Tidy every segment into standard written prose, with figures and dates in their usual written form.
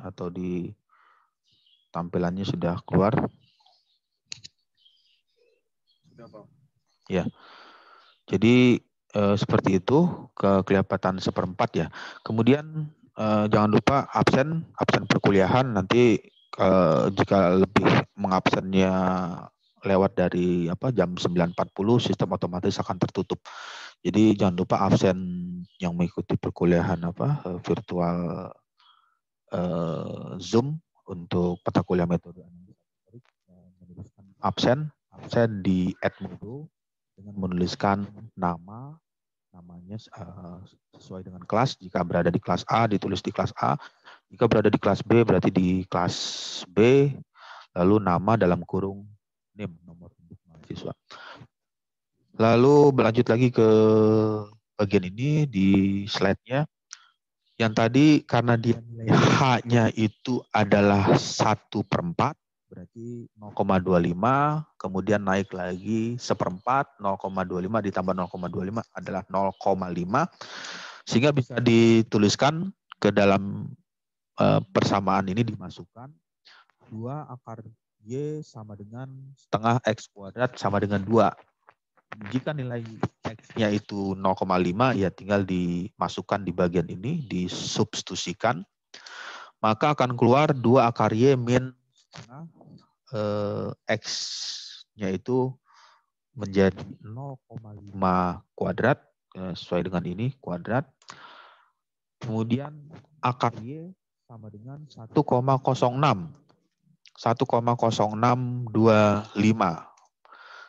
atau di tampilannya sudah keluar. Ya, jadi seperti itu kelihatan seperempat ya. Kemudian jangan lupa absen perkuliahan nanti jika lebih mengabsennya lewat dari jam 9.40 sistem otomatis akan tertutup. Jadi jangan lupa absen yang mengikuti perkuliahan virtual Zoom untuk mata kuliah metode menuliskan absen di add modo dengan menuliskan namanya sesuai dengan kelas. Jika berada di kelas A ditulis di kelas A, jika berada di kelas B berarti di kelas B, lalu nama dalam kurung NIM, nomor induk mahasiswa. Lalu berlanjut lagi ke bagian ini di slide-nya. Yang tadi karena dia nilai H-nya itu adalah 1/4, berarti 0,25, kemudian naik lagi 1/4, 0,25 ditambah 0,25 adalah 0,5, sehingga bisa dituliskan ke dalam persamaan ini dimasukkan 2 akar Y sama dengan setengah X kuadrat sama dengan 2. Jika nilai X-nya itu 0,5, ya tinggal dimasukkan di bagian ini, disubstitusikan. Maka akan keluar 2 akar Y min setengah X-nya itu menjadi 0,5 kuadrat, sesuai dengan ini, kuadrat. Kemudian akar Y sama dengan 1,06. 1,0625.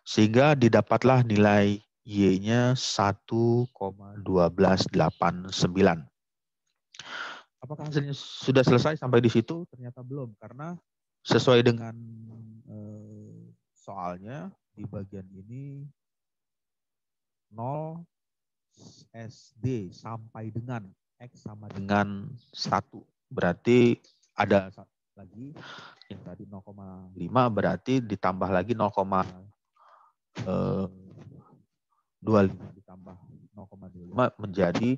Sehingga didapatlah nilai Y-nya 1,1289. Apakah hasilnya sudah selesai sampai di situ? Ternyata belum, karena sesuai dengan soalnya di bagian ini 0 SD sampai dengan X sama dengan 1. Berarti ada lagi yang tadi 0,5 berarti ditambah lagi 0,25 ditambah 0,25 menjadi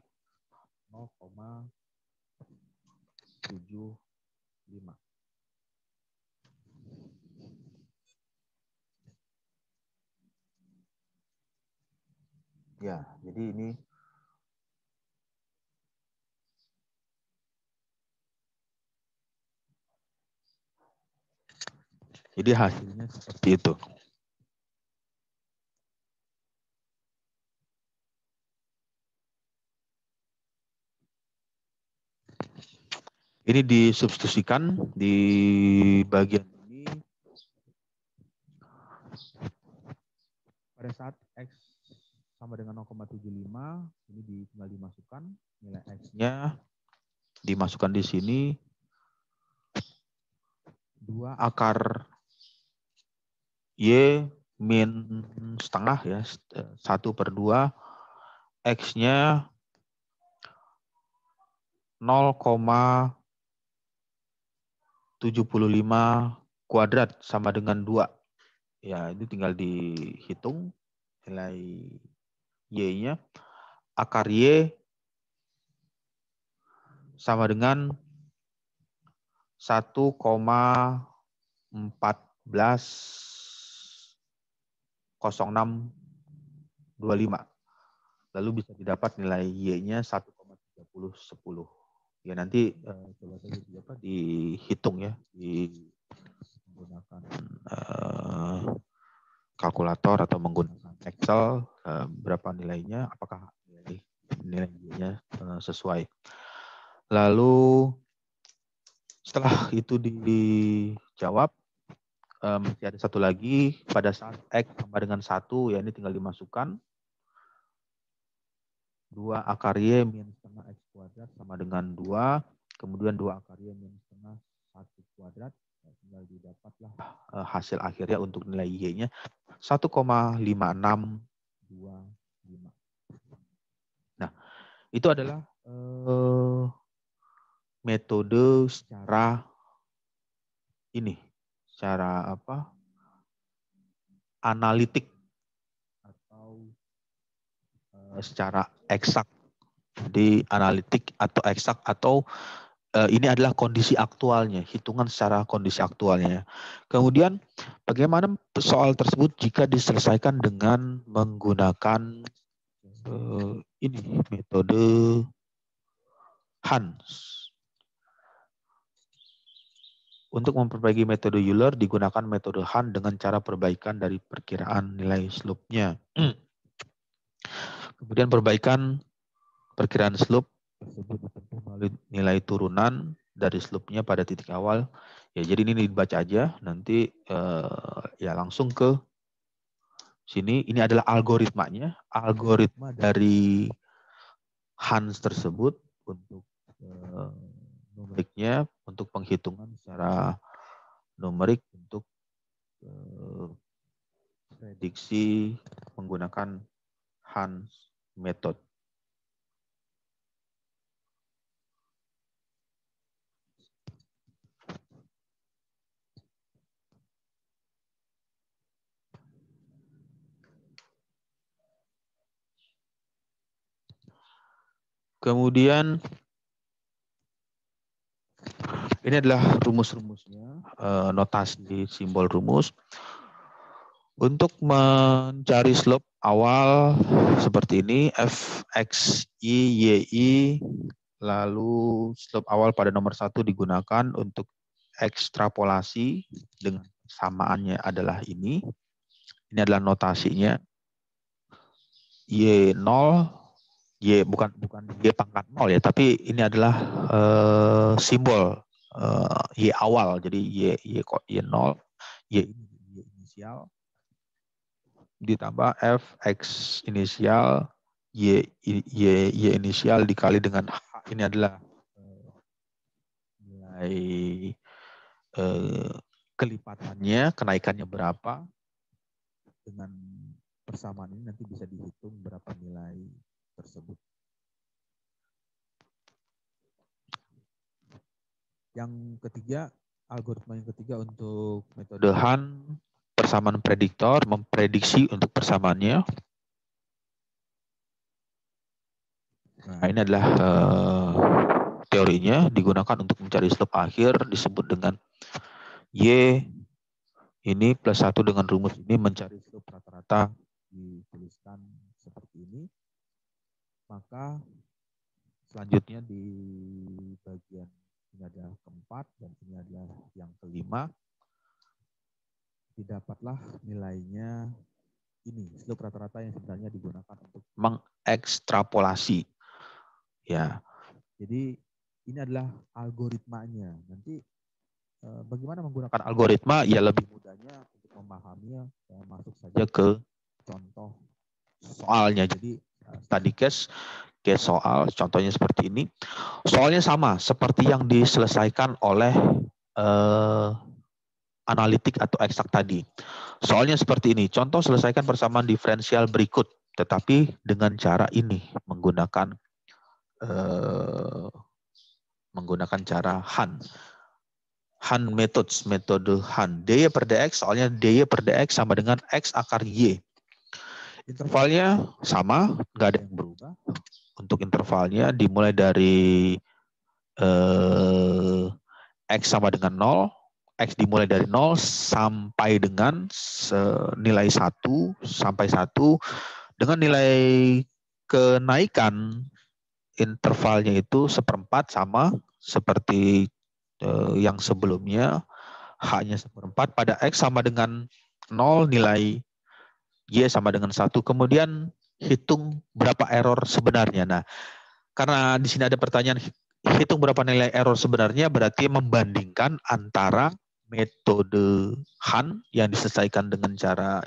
0,75. Ya, jadi ini hasilnya seperti itu. Ini disubstitusikan di bagian ini. Pada saat X sama dengan 0,75, ini tinggal dimasukkan. Nilai X-nya dimasukkan di sini. 2 akar Y min setengah ya, 1/2. X-nya 0,75 kuadrat sama dengan 2. Ya, itu tinggal dihitung nilai Y-nya. Akar Y sama dengan 1,140625. Lalu bisa didapat nilai Y-nya 1,3010. Ya nanti coba saja dihitung ya, menggunakan kalkulator atau menggunakan Excel berapa nilainya, apakah nilainya sesuai. Lalu setelah itu dijawab, masih ada satu lagi. Pada saat X sama dengan 1, ya ini tinggal dimasukkan 2 akar Y min setengah X kuadrat sama dengan 2. Kemudian 2 akar Y min setengah 1 kuadrat. Ya, tinggal didapatlah hasil akhirnya untuk nilai Y-nya 1,5625. Nah, itu adalah metode secara ini, secara analitik atau secara eksak. Jadi analitik atau eksak atau ini adalah kondisi aktualnya, hitungan secara kondisi aktualnya. Kemudian bagaimana soal tersebut jika diselesaikan dengan menggunakan ini metode Hans. Untuk memperbaiki metode Euler digunakan metode Hans dengan cara perbaikan dari perkiraan nilai slope-nya. Kemudian perbaikan perkiraan slope tersebut ditempuh melalui nilai turunan dari slope-nya pada titik awal. Ya, jadi ini dibaca aja, nanti ya langsung ke sini. Ini adalah algoritmanya, algoritma dari Hans tersebut untuk numeriknya, untuk penghitungan secara numerik untuk prediksi menggunakan Hans method. Kemudian ini adalah rumus-rumusnya, notasi simbol rumus. Untuk mencari slope awal seperti ini, fx, y, lalu slope awal pada nomor 1 digunakan untuk ekstrapolasi dengan samaannya adalah ini. Ini adalah notasinya. Y0, Y bukan Y pangkat 0 ya, tapi ini adalah simbol Y awal. Jadi Y0, Y inisial, ditambah F, X inisial, Y inisial dikali dengan H. Ini adalah nilai kelipatannya, kenaikannya berapa. Dengan persamaan ini nanti bisa dihitung berapa nilai tersebut. Yang ketiga, algoritma yang ketiga untuk metode Hans, persamaan prediktor, memprediksi untuk persamaannya. Nah, ini adalah teorinya, digunakan untuk mencari slope akhir, disebut dengan Y ini plus 1 dengan rumus ini mencari slope rata-rata, dituliskan seperti ini. Maka selanjutnya di bagian ini adalah keempat dan ini adalah yang kelima. Didapatlah nilainya ini, slope rata-rata yang sebenarnya digunakan untuk mengekstrapolasi. Ya, jadi ini adalah algoritmanya. Nanti bagaimana menggunakan algoritma? Ya lebih mudahnya untuk memahaminya, masuk saja ke contoh soalnya. Jadi study case soal, contohnya seperti ini. Soalnya sama seperti yang diselesaikan oleh analitik atau eksak tadi. Soalnya seperti ini. Contoh, selesaikan persamaan diferensial berikut, tetapi dengan cara ini, menggunakan cara Hans. Hans metode Hans. dy per dx, soalnya dy per dx sama dengan x akar y. Intervalnya sama, nggak ada yang berubah. Untuk intervalnya dimulai dari x sama dengan 0, x dimulai dari 0 sampai dengan nilai 1 sampai 1 dengan nilai kenaikan intervalnya itu 1/4 sama seperti yang sebelumnya, h-nya 1/4 pada x sama dengan 0, nilai y sama dengan 1. Kemudian hitung berapa error sebenarnya. Nah, karena di sini ada pertanyaan hitung berapa nilai error sebenarnya, berarti membandingkan antara metode Hans yang diselesaikan dengan cara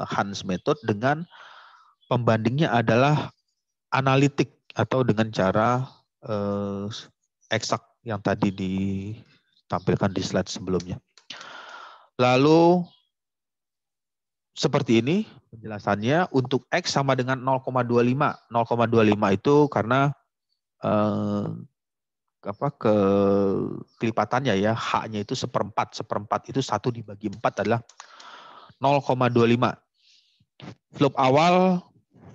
Hans method dengan pembandingnya adalah analitik atau dengan cara eksak yang tadi ditampilkan di slide sebelumnya. Lalu seperti ini penjelasannya. Untuk X sama dengan 0,25. 0,25 itu karena kelipatannya ya, H-nya itu 1/4. 1/4 itu 1 dibagi 4 adalah 0,25. Slope awal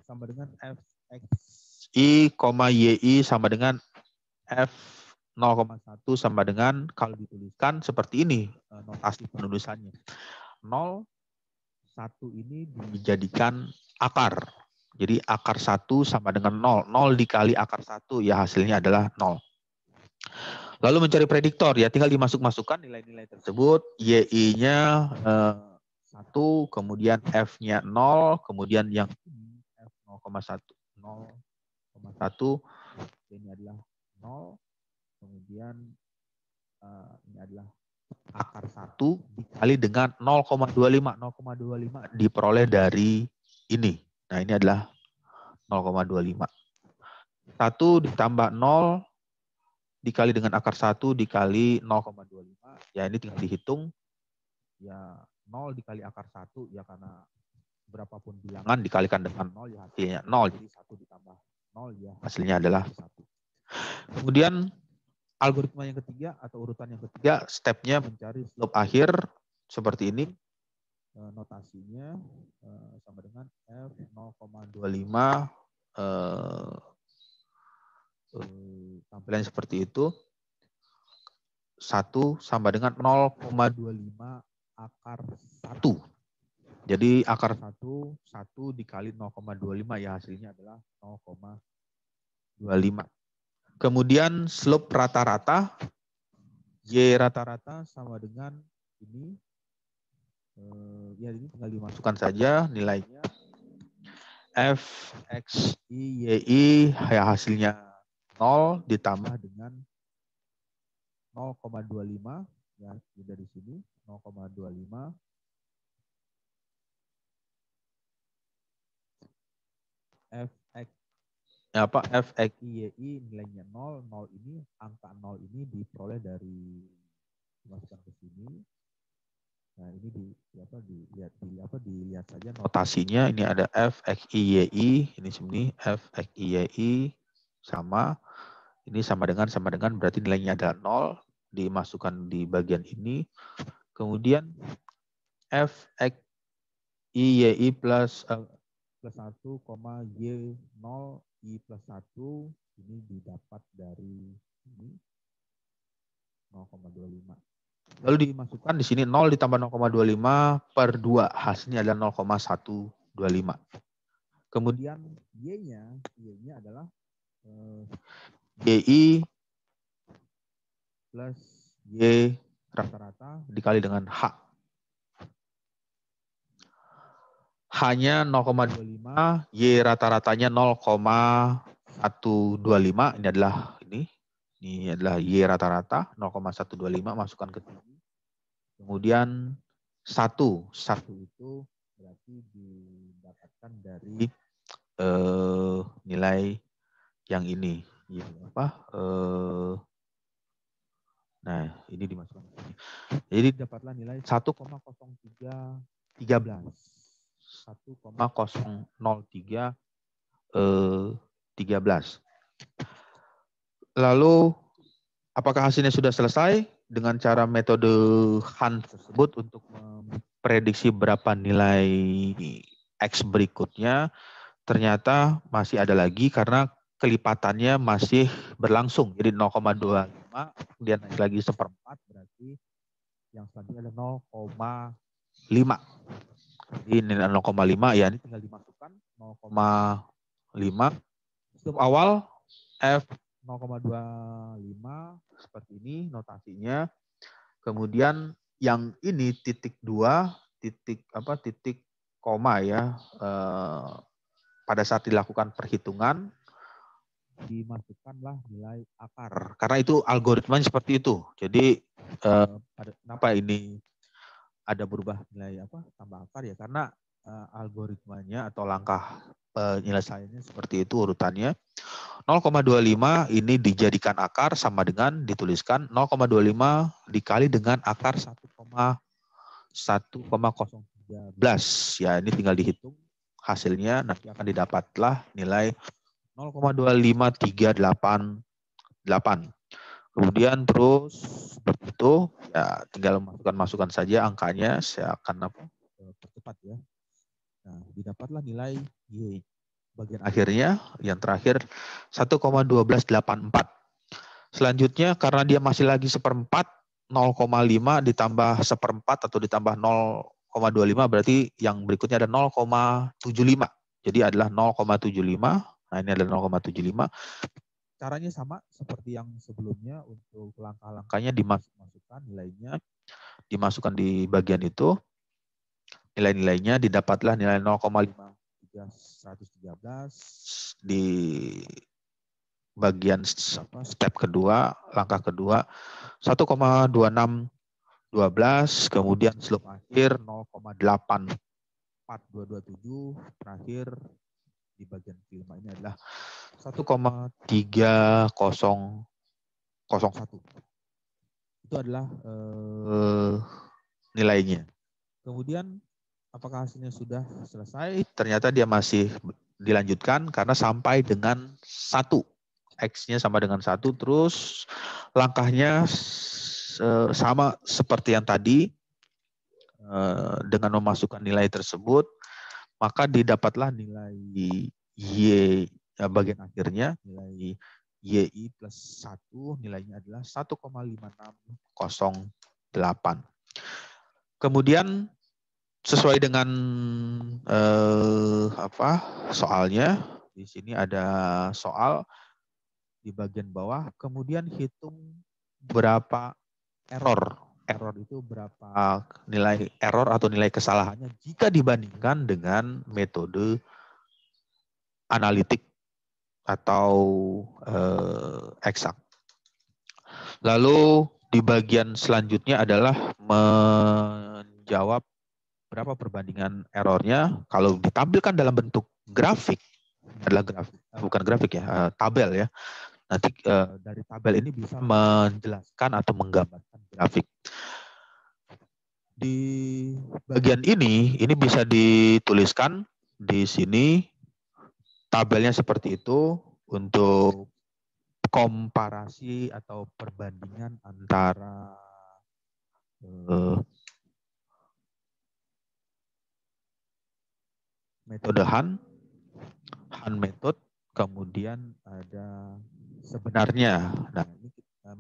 sama dengan Fxi, yi sama dengan F0 0,1 sama dengan, kalau dituliskan seperti ini notasi penulisannya. 0, 1 ini dijadikan akar. Jadi akar 1 sama dengan 0. 0 dikali akar 1 ya hasilnya adalah 0. Lalu mencari prediktor ya tinggal dimasuk-masukkan nilai-nilai tersebut. Y-nya 1, kemudian F-nya 0, kemudian yang F 0,1. 0,1 ini adalah 0, kemudian ini adalah akar 1 dikali dengan 0,25. 0,25 diperoleh dari ini. Nah, ini adalah 0,25. 1 ditambah 0 dikali dengan akar 1 dikali 0,25. Ya, ini tinggal dihitung. Ya, 0 dikali akar 1 ya karena berapapun bilangan dikalikan dengan 0 ya hasilnya 0. Jadi 1 ditambah 0 ya hasilnya adalah 1. Kemudian algoritma yang ketiga atau urutan yang ketiga, stepnya mencari slope akhir seperti ini. Notasinya sama dengan F 0,25. Tampilan seperti itu. 1 sama dengan 0,25 akar 1. Jadi akar 1 dikali 0,25 ya hasilnya adalah 0,25. Kemudian slope rata-rata, Y rata-rata sama dengan ini. Ya ini tinggal dimasukkan saja nilainya. F, X, I, Y, I ya hasilnya 0 ditambah dengan 0,25 ya dari sini 0,25. Fx I nilainya 0, 0 ini angka 0 ini diperoleh dari dimasukkan ke sini. Nah, ini dilihat saja notasinya. Ini ada Fx I ini sini Fx I sama ini sama dengan berarti nilainya adalah 0 dimasukkan di bagian ini. Kemudian Fx I plus 1, Y 0 I plus 1 ini didapat dari ini 0,25. Lalu dimasukkan di sini 0 ditambah 0,25 per 2. Hasilnya adalah 0,125. Kemudian Y-nya adalah YI plus Y rata-rata dikali dengan H. H-nya 0,25, Y rata-ratanya 0,125. Ini adalah ini adalah Y rata-rata 0,125, masukkan ke sini. Kemudian 1 itu berarti didapatkan dari nilai yang ini. Nah, ini dimasukkan. Jadi dapatlah nilai 1,0313. 1,00313. Lalu apakah hasilnya sudah selesai? Dengan cara metode Hunt tersebut untuk memprediksi berapa nilai X berikutnya, ternyata masih ada lagi karena kelipatannya masih berlangsung. Jadi 0,25, kemudian naik lagi 1/4, berarti yang selanjutnya ada 0,5. Jadi nilai 0,5 ya ini tinggal dimasukkan 0,5. Step awal F 0,25 seperti ini notasinya. Kemudian yang ini titik 2, titik koma ya. Pada saat dilakukan perhitungan dimasukkanlah nilai akar. Karena itu algoritmanya seperti itu. Jadi kenapa ini ada berubah nilai tambah akar ya karena algoritmanya atau langkah penyelesaiannya seperti itu urutannya. 0,25 ini dijadikan akar sama dengan dituliskan 0,25 dikali dengan akar 1,013. Ya ini tinggal dihitung hasilnya nanti akan didapatlah nilai 0,25388. Kemudian terus seperti itu ya tinggal masukkan saja angkanya, saya akan percepat ya. Nah, didapatlah nilai Y. Bagian akhirnya yang terakhir 1,1284. Selanjutnya karena dia masih lagi seperempat, 0,5 ditambah seperempat atau ditambah 0,25 berarti yang berikutnya ada 0,75. Jadi adalah 0,75. Nah ini adalah 0,75. Caranya sama seperti yang sebelumnya, untuk langkah-langkahnya dimasukkan nilainya, dimasukkan di bagian itu, nilai-nilainya didapatlah nilai 0,513 di bagian step kedua, langkah kedua 1,2612, kemudian slope akhir 0,84227, terakhir di bagian kelima ini adalah 1,3001. Itu adalah nilainya. Kemudian apakah hasilnya sudah selesai? Ternyata dia masih dilanjutkan karena sampai dengan 1. X-nya sama dengan 1, terus langkahnya sama seperti yang tadi, dengan memasukkan nilai tersebut, maka didapatlah nilai Y bagian akhirnya, nilai YI plus 1, nilainya adalah 1,5608. Kemudian sesuai dengan soalnya, di sini ada soal di bagian bawah, kemudian hitung berapa error. Error itu berapa nilai error atau nilai kesalahannya jika dibandingkan dengan metode analitik atau eksak. Lalu di bagian selanjutnya adalah menjawab berapa perbandingan errornya. Kalau ditampilkan dalam bentuk grafik, adalah grafik, bukan grafik ya, tabel ya. Nanti dari tabel ini bisa menjelaskan atau menggambarkan grafik. Di bagian ini bisa dituliskan di sini tabelnya seperti itu untuk komparasi atau perbandingan antara metode Han method, kemudian ada sebenarnya. Nah, ini kita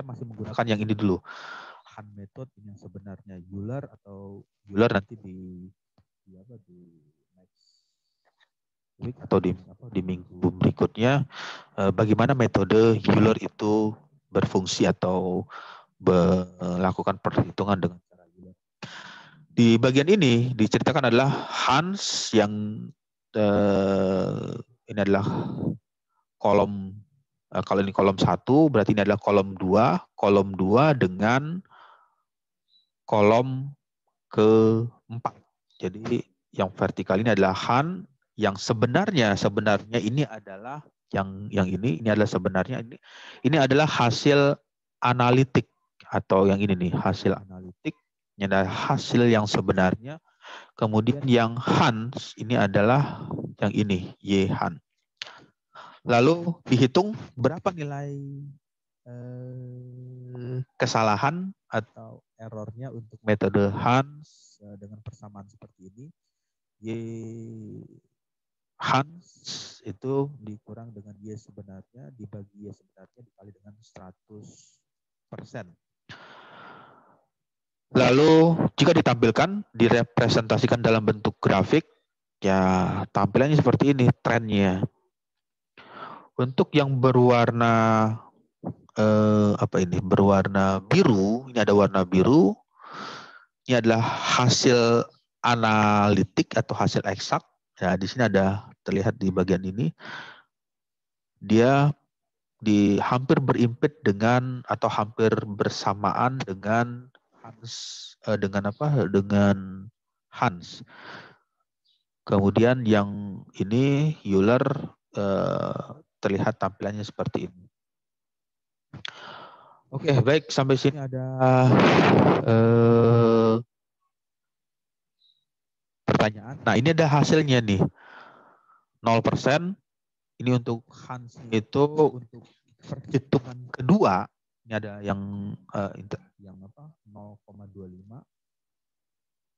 masih menggunakan yang ini dulu. Han method ini yang sebenarnya. Euler nanti di next week atau di minggu berikutnya, bagaimana metode Euler itu berfungsi atau melakukan perhitungan dengan cara Euler. Di bagian ini diceritakan adalah Hans yang ini adalah kolom, kalau ini kolom 1 berarti ini adalah kolom 2 dengan kolom keempat. Jadi yang vertikal ini adalah Han, yang sebenarnya ini adalah yang ini adalah sebenarnya ini adalah hasil analitik, atau yang ini nih hasil analitik, ini adalah hasil yang sebenarnya. Kemudian yang Hans ini adalah yang ini, Y Han. Lalu dihitung berapa nilai kesalahan atau errornya untuk metode Hans dengan persamaan seperti ini. Y Hans itu dikurang dengan Y sebenarnya, dibagi Y sebenarnya dikali dengan 100%. Lalu jika ditampilkan, direpresentasikan dalam bentuk grafik, ya tampilannya seperti ini trennya. Untuk yang berwarna berwarna biru, ini ada warna biru, ini adalah hasil analitik atau hasil eksak. Ya, di sini ada terlihat di bagian ini, dia hampir berimpit dengan atau hampir bersamaan dengan dengan Hans. Kemudian yang ini Euler terlihat tampilannya seperti ini. Oke, baik, sampai sini ada pertanyaan. Nah, ini ada hasilnya nih. 0%. Ini untuk Hans itu untuk perhitungan kedua, ini ada yang 0,25.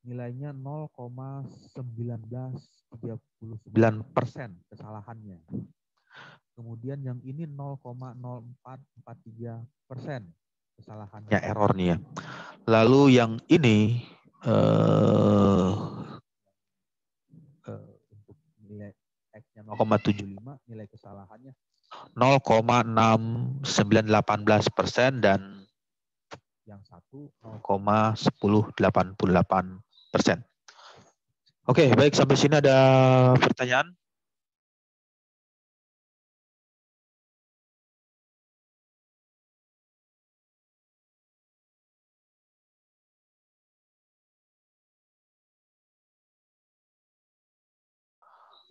Nilainya 0,1939% kesalahannya. Kemudian yang ini 0,0443% kesalahannya, errornya. Lalu yang ini untuk nilai X-nya 0,75, nilai kesalahannya 0,6918% dan yang satu 0,1088%. Oke, baik, sampai sini ada pertanyaan?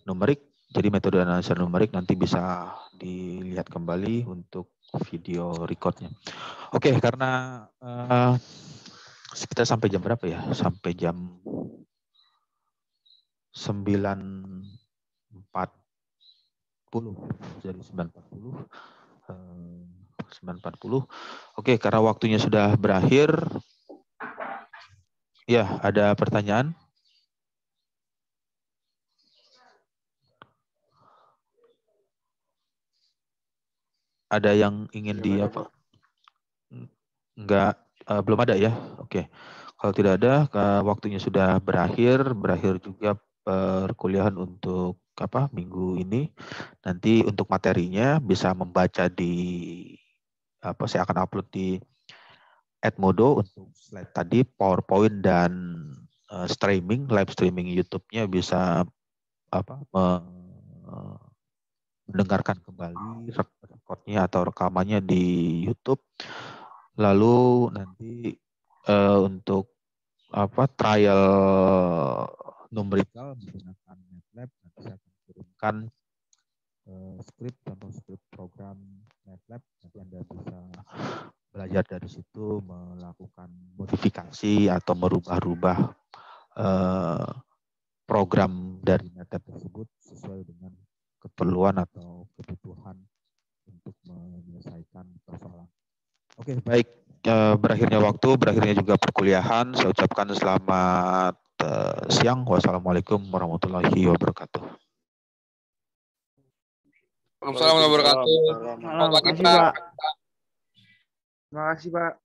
Numerik, jadi metode analisa numerik nanti bisa dilihat kembali untuk video recordnya. Oke, karena kita sampai jam berapa ya? Sampai jam 9.40. Jadi 9.40. 9.40. Oke, karena waktunya sudah berakhir. Ya, ada pertanyaan? Ada yang ingin di apa? Enggak, belum ada ya. Oke. Kalau tidak ada, waktunya sudah berakhir juga perkuliahan untuk apa minggu ini. Nanti untuk materinya bisa membaca di apa, saya akan upload di Edmodo untuk slide tadi, PowerPoint dan live streaming YouTube-nya bisa apa mendengarkan kembali recordnya atau rekamannya di YouTube. Lalu nanti untuk apa trial numerical menggunakan MATLAB, nanti saya akan kirimkan script atau script program MATLAB, nanti Anda bisa belajar dari situ melakukan modifikasi atau merubah-rubah program dari MATLAB tersebut sesuai dengan keperluan atau kebutuhan untuk menyelesaikan persoalan. Oke, baik. Berakhirnya waktu, berakhirnya juga perkuliahan. Saya ucapkan selamat siang. Wassalamualaikum warahmatullahi wabarakatuh. Waalaikumsalam warahmatullahi wabarakatuh. Terima kasih, Pak. Terima kasih, Pak.